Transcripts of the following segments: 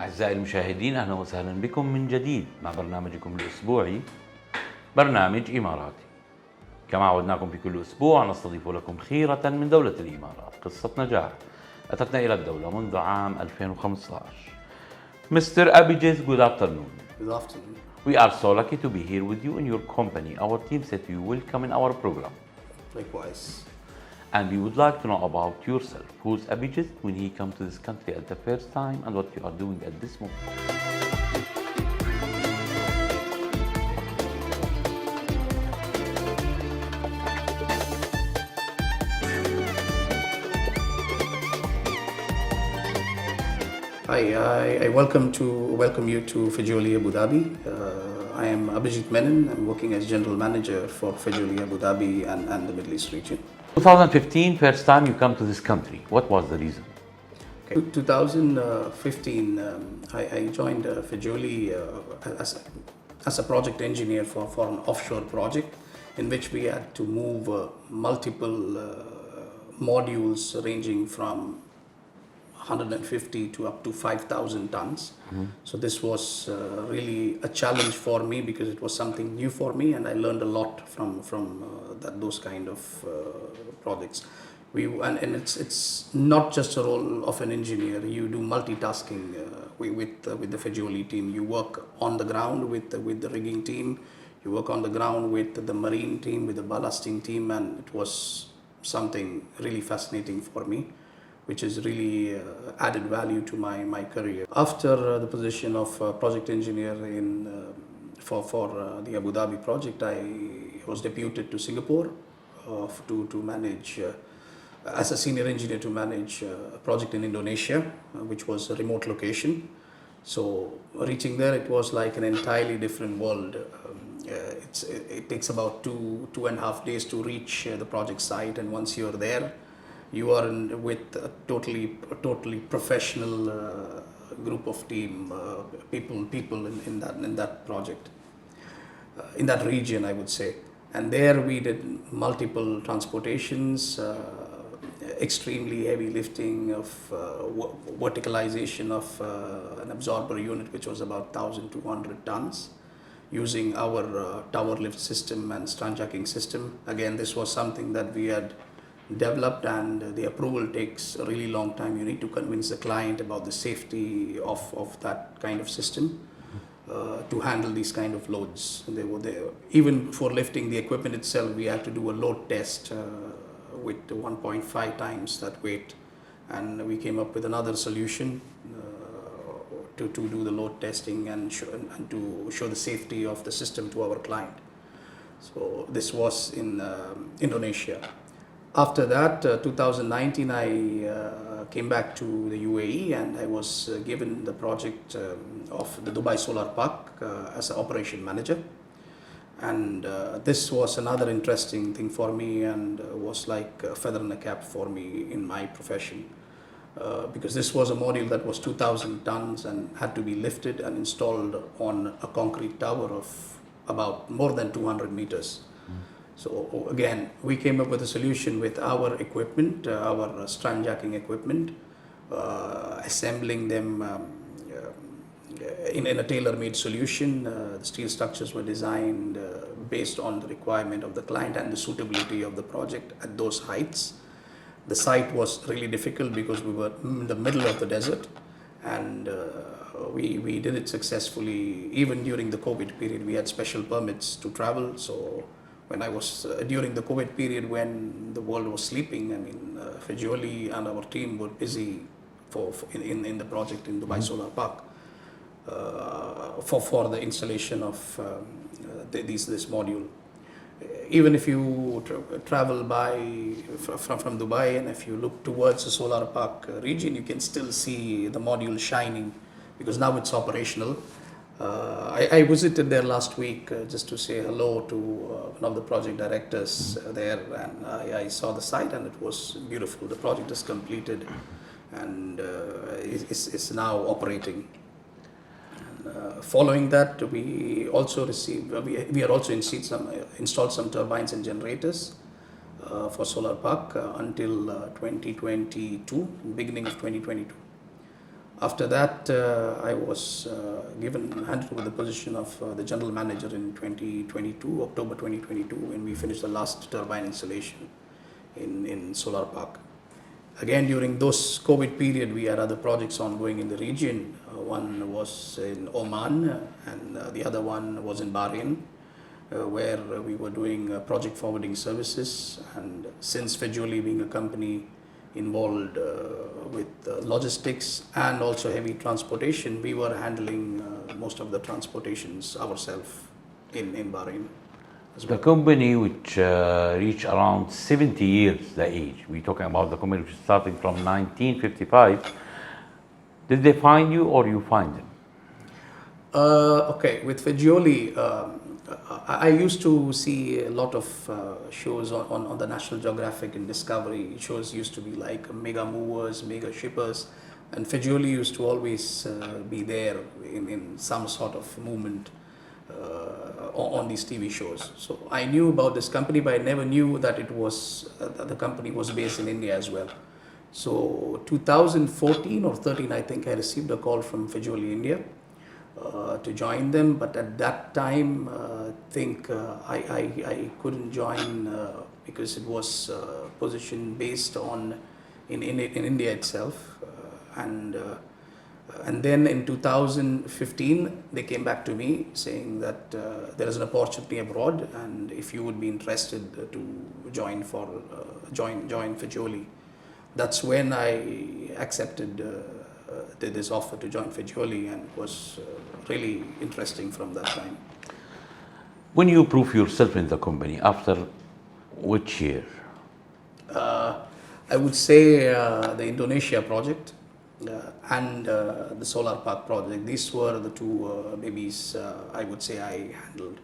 أعزائي المشاهدين، أهلا وسهلا بكم من جديد مع برنامجكم الأسبوعي برنامج إماراتي. كما عودناكم في كل أسبوع نستضيف لكم خيرة من دولة الإمارات. قصة نجاح أتتنا إلى الدولة منذ عام 2015. Mr. Abhijith, good afternoon. Good afternoon. We are so lucky to be here with you in your company. Our team said you welcome in our program. Likewise. And we would like to know about yourself. Who's Abhijith when he came to this country at the first time and what you are doing at this moment? I welcome you to Fagioli, Abu Dhabi. I am Abhijith Menon. I'm working as General Manager for Fagioli, Abu Dhabi and the Middle East region. 2015, first time you come to this country. What was the reason? Okay. 2015, I joined Fagioli as a project engineer for an offshore project in which we had to move multiple modules ranging from 150 to up to 5,000 tons. Mm-hmm. So this was really a challenge for me because it was something new for me, and I learned a lot from those kind of projects. And it's not just a role of an engineer. You do multitasking with the Fagioli team. You work on the ground with the rigging team. You work on the ground with the marine team, with the ballasting team, and it was something really fascinating for me, which has really added value to my career. After the position of project engineer for the Abu Dhabi project, I was deputed to Singapore to manage, as a senior engineer, to manage a project in Indonesia, which was a remote location. So reaching there, it was like an entirely different world. It takes about two and a half days to reach the project site, and once you're there, you are with a totally professional group of team people in that project, in that region, I would say. And there we did multiple transportations, extremely heavy lifting of verticalization of an absorber unit, which was about 1,200 tons, using our tower lift system and stranjacking system. Again, this was something that we had developed, and the approval takes a really long time. You need to convince the client about the safety of that kind of system to handle these kind of loads. They were there. Even for lifting the equipment itself, we had to do a load test with 1.5 times that weight, and we came up with another solution to do the load testing and to show the safety of the system to our client. So this was in Indonesia. After that, 2019, I came back to the UAE, and I was given the project of the Dubai Solar Park as an operation manager. And this was another interesting thing for me, and was like a feather in a cap for me in my profession. Because this was a module that was 2,000 tons and had to be lifted and installed on a concrete tower of about more than 200 meters. So again, we came up with a solution with our equipment, our stranjacking equipment, assembling them in a tailor-made solution. The steel structures were designed based on the requirement of the client and the suitability of the project at those heights. The site was really difficult because we were in the middle of the desert, and we did it successfully. Even during the COVID period, we had special permits to travel. So when I was during the COVID period, when the world was sleeping, I mean, Fagioli and our team were busy in the project in Dubai Solar Park for the installation of this module. Even if you travel from Dubai, and if you look towards the solar park region, you can still see the module shining because now it's operational. I visited there last week just to say hello to one of the project directors there, and I saw the site, and it was beautiful. The project is completed and is now operating. Following that, we also installed some turbines and generators for solar park until 2022, beginning of 2022. After that, I was handed over the position of the general manager in 2022, October 2022, when we finished the last turbine installation in solar park. Again, during those COVID period, we had other projects ongoing in the region. One was in Oman, and the other one was in Bahrain, where we were doing project forwarding services. And since Fagioli being a company involved with logistics and also heavy transportation, we were handling most of the transportations ourselves in Bahrain. The company which reached around 70 years the age, we're talking about the company which is starting from 1955, did they find you or you find them? Okay, with Fagioli, I used to see a lot of shows on the National Geographic and Discovery. Shows used to be like mega movers, mega shippers, and Fagioli used to always be there in some sort of movement on these TV shows. So I knew about this company, but I never knew that it was the company was based in India as well. So 2014 or 13, I think I received a call from Fagioli India to join them, but at that time I think I couldn't join because it was position based on in India itself, and then in 2015 they came back to me saying that there is an opportunity abroad, and if you would be interested to join Fagioli. That's when I accepted this offer to join Fagioli, and it was really interesting from that time. When you prove yourself in the company, after which year? I would say the Indonesia project and the solar park project. These were the two babies I would say I handled.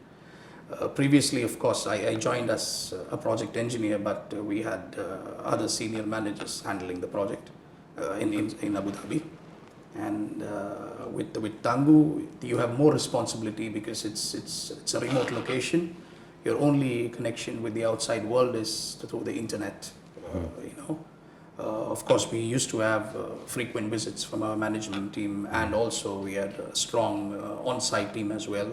Previously, of course, I joined as a project engineer, but we had other senior managers handling the project in Abu Dhabi. And with Tangguh, you have more responsibility because it's a remote location. Your only connection with the outside world is through the internet. Of course, we used to have frequent visits from our management team, and also we had a strong on-site team as well.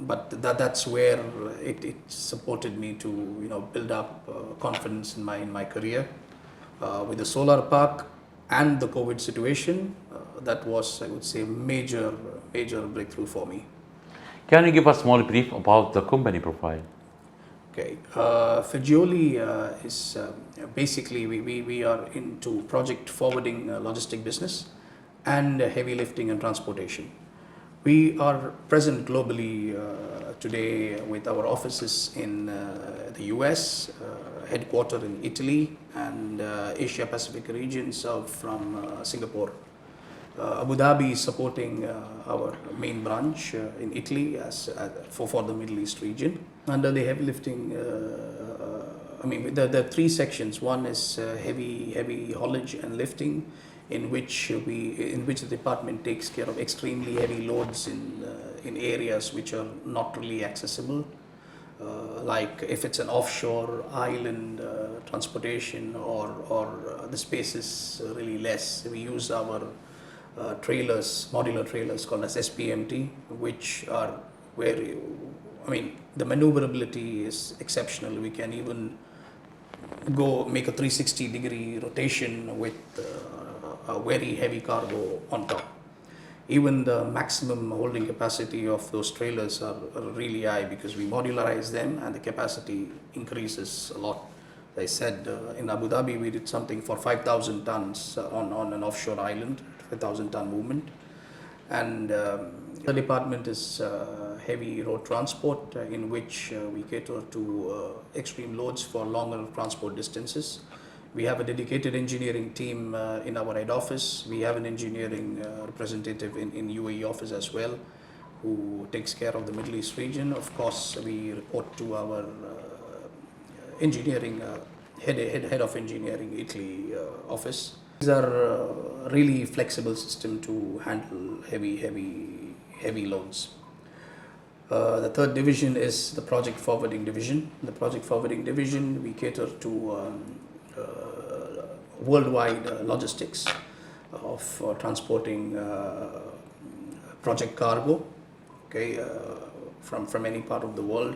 But that's where it supported me to build up confidence in my career. With the solar park and the COVID situation, that was, I would say, major breakthrough for me. Can you give us a small brief about the company profile? Okay, Fagioli is basically we are into project forwarding logistic business and heavy lifting and transportation. We are present globally today with our offices in the US, headquartered in Italy, and Asia Pacific region served from Singapore. Abu Dhabi is supporting our main branch in Italy for the Middle East region. Under the heavy lifting, there are three sections. One is heavy haulage and lifting, in which the department takes care of extremely heavy loads in areas which are not really accessible, like if it's an offshore island transportation or the space is really less. We use our modular trailers called as SPMT, which are the maneuverability is exceptional. We can even make a 360-degree rotation with a very heavy cargo on top. Even the maximum holding capacity of those trailers are really high because we modularize them and the capacity increases a lot. As I said, in Abu Dhabi we did something for 5,000 tons on an offshore island, 5,000-ton movement. And the department is heavy road transport, in which we cater to extreme loads for longer transport distances. We have a dedicated engineering team in our head office. We have an engineering representative in UAE office as well, who takes care of the Middle East region. Of course, we report to our engineering head of engineering Italy office. These are really flexible system to handle heavy loads. The third division is the project forwarding division. The project forwarding division, we cater to worldwide logistics transporting project cargo, okay, from any part of the world.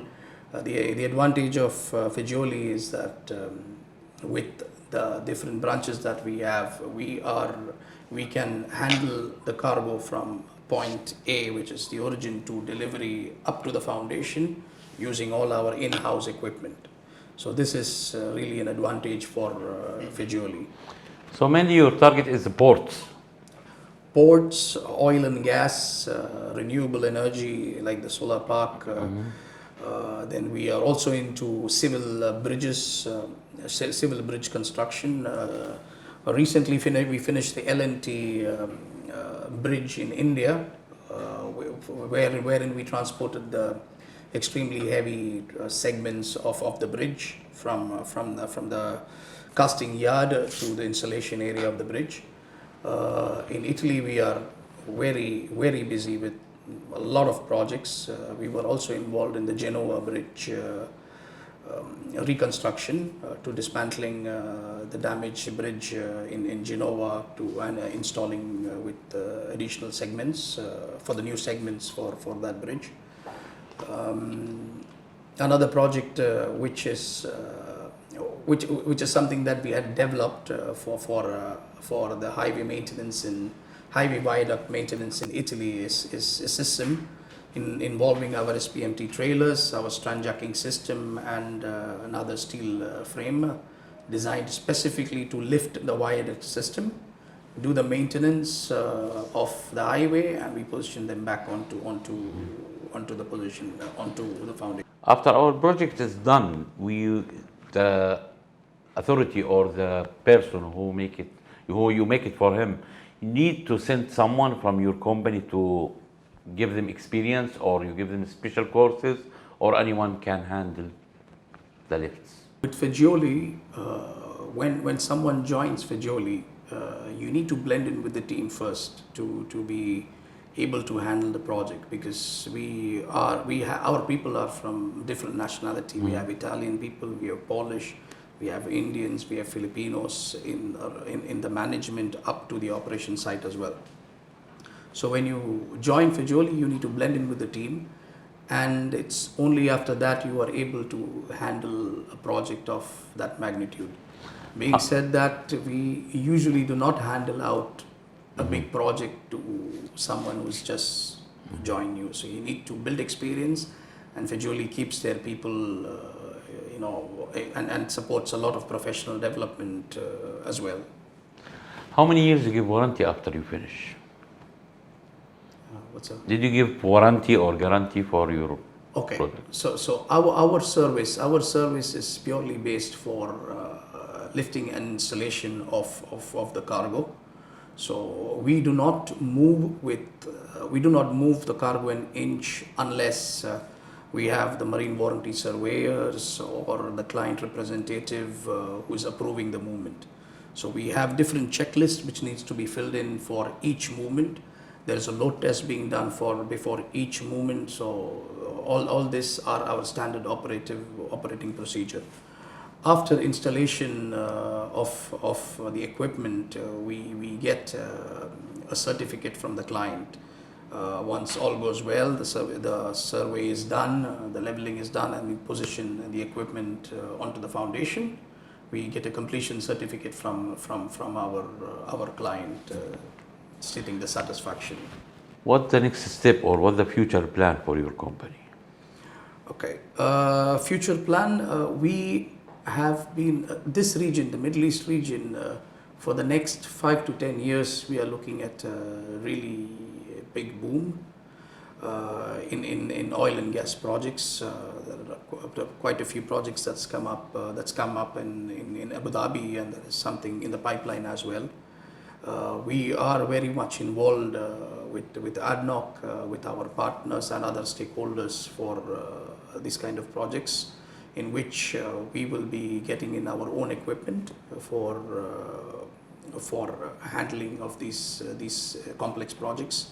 The advantage of Fagioli is that with the different branches that we have, we can handle the cargo from point A, which is the origin, to delivery up to the foundation using all our in-house equipment. So this is really an advantage for Fagioli. So mainly your target is the ports. Ports, oil and gas, renewable energy like the solar park. Then we are also into civil bridges, civil bridge construction. Recently we finished the L&T bridge in India, wherein we transported the extremely heavy segments of the bridge from the casting yard to the installation area of the bridge. In Italy, we are very busy with a lot of projects. We were also involved in the Genoa bridge reconstruction, to dismantling the damaged bridge in Genoa and installing with additional segments for the new segments for that bridge. Another project which is something that we had developed for the highway maintenance and highway viaduct maintenance in Italy is a system involving our SPMT trailers, our strand jacking system, and another steel frame designed specifically to lift the viaduct system, do the maintenance of the highway, and we position them back onto the position, onto the foundation. After our project is done, the authority or the person who you make it for him, you need to send someone from your company to give them experience, or you give them special courses, or anyone can handle the lifts? With Fagioli, when someone joins Fagioli, you need to blend in with the team first to be able to handle the project, because our people are from different nationality. We have Italian people, we have Polish, we have Indians, we have Filipinos in the management up to the operation site as well. So when you join Fagioli, you need to blend in with the team, and it's only after that you are able to handle a project of that magnitude. Being said that, we usually do not handle out a big project to someone who's just joined you. So you need to build experience, and Fagioli keeps their people, and supports a lot of professional development as well. How many years you give warranty after you finish? What's up? Did you give warranty or guarantee for your product? So our service is purely based for lifting and installation of the cargo. So we do not move the cargo an inch unless we have the marine warranty surveyors or the client representative who is approving the movement. So we have different checklists which needs to be filled in for each movement. There is a load test being done before each movement. So all this are our standard operating procedure. After installation of the equipment, we get a certificate from the client. Once all goes well, the survey is done, the leveling is done, and we position the equipment onto the foundation. We get a completion certificate from our client stating the satisfaction. What's the next step, or what's the future plan for your company? Okay, future plan, we have been this region, the Middle East region, for the next 5 to 10 years. We are looking at a really big boom in oil and gas projects. There are quite a few projects that's come up in Abu Dhabi, and there is something in the pipeline as well. We are very much involved with ADNOC, with our partners and other stakeholders for these kind of projects, in which we will be getting in our own equipment for handling of these complex projects.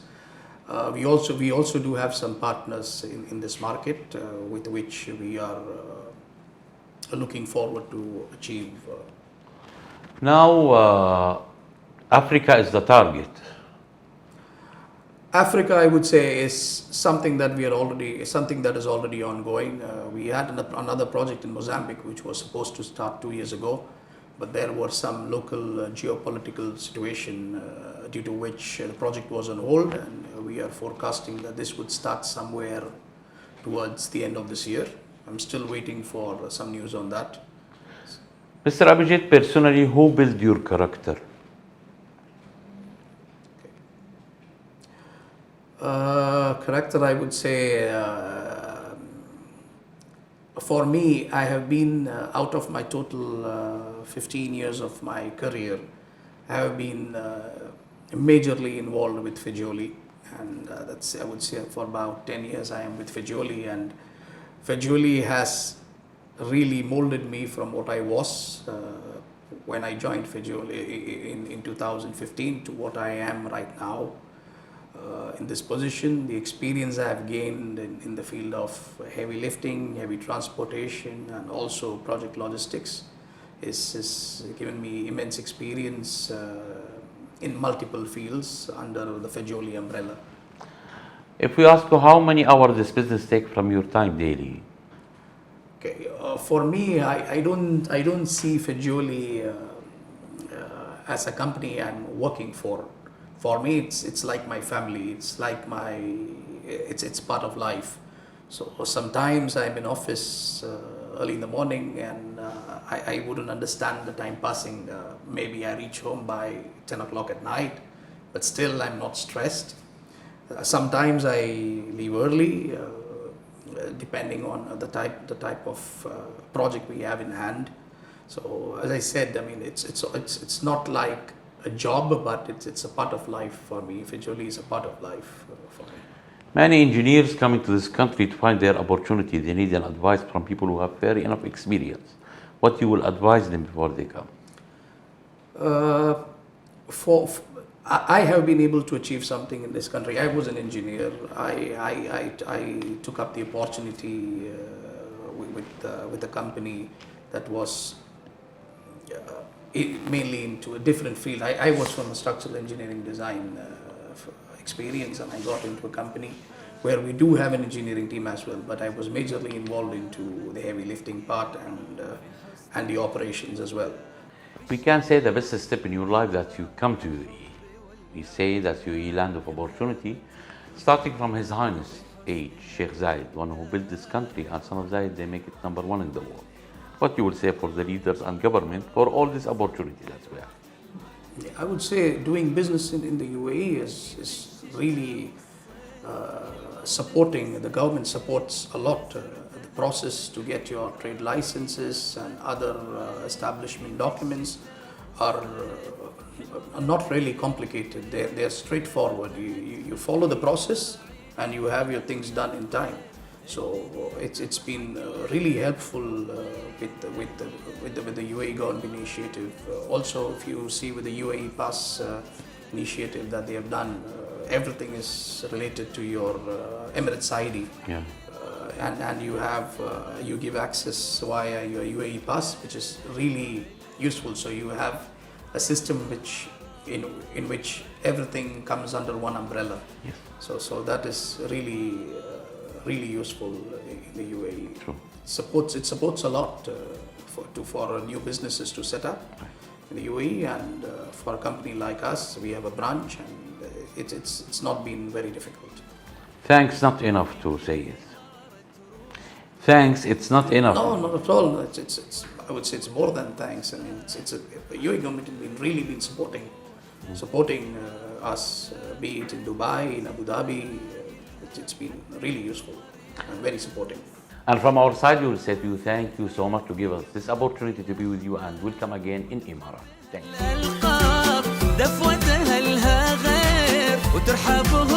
We also do have some partners in this market with which we are looking forward to achieve. Now, Africa is the target. Africa, I would say, is something that is already ongoing. We had another project in Mozambique which was supposed to start 2 years ago, but there were some local geopolitical situation due to which the project was on hold, and we are forecasting that this would start somewhere towards the end of this year. I'm still waiting for some news on that. Mr. Abhijith, personally, who built your character? Character, I would say, for me, I have been out of my total 15 years of my career, I have been majorly involved with Fagioli, and that's, I would say, for about 10 years I am with Fagioli, and Fagioli has really molded me from what I was when I joined Fagioli in 2015 to what I am right now. In this position, the experience I have gained in the field of heavy lifting, heavy transportation, and also project logistics is given me immense experience in multiple fields under the Fagioli umbrella. If we ask you how many hours this business take from your time daily? Okay, for me, I don't see Fagioli as a company I'm working for. For me, it's like my family. It's like it's part of life. So sometimes I'm in office early in the morning, and I wouldn't understand the time passing. Maybe I reach home by 10 o'clock at night, but still I'm not stressed. Sometimes I leave early, depending on the type of project we have in hand. So as I said, I mean, it's not like a job, but it's a part of life for me. Fagioli is a part of life for me. Many engineers coming to this country to find their opportunity, they need an advice from people who have fair enough experience. What you will advise them before they come? I have been able to achieve something in this country. I was an engineer. I took up the opportunity with a company that was mainly into a different field. I was from a structural engineering design experience, and I got into a company where we do have an engineering team as well, but I was majorly involved into the heavy lifting part and the operations as well. We can say the best step in your life that you come to UAE. We say that UAE land of opportunity, starting from His Highness Sheikh Zayed, one who built this country, and son of Zayed, they make it number one in the world. What you will say for the leaders and government for all this opportunity that we have? I would say doing business in the UAE is really supporting. The government supports a lot the process to get your trade licenses and other establishment documents are not really complicated. They're straightforward. You follow the process and you have your things done in time. So it's been really helpful with the UAE government initiative. Also, if you see with the UAE Pass initiative that they have done, everything is related to your Emirates ID. Yeah. And you give access via your UAE Pass, which is really useful. So you have a system in which everything comes under one umbrella. Yes. So that is really useful in the UAE. True. It supports a lot for new businesses to set up in the UAE, and for a company like us, we have a branch, and it's not been very difficult. Thanks, not enough to say it. Thanks, it's not enough. No, not at all. It's I would say it's more than thanks. I mean, the UAE government has really been supporting us, be it in Dubai, in Abu Dhabi. It's been really useful and very supporting. And from our side, we will say to you, thank you so much to give us this opportunity to be with you, and we'll come again in EMARATI. Thank you.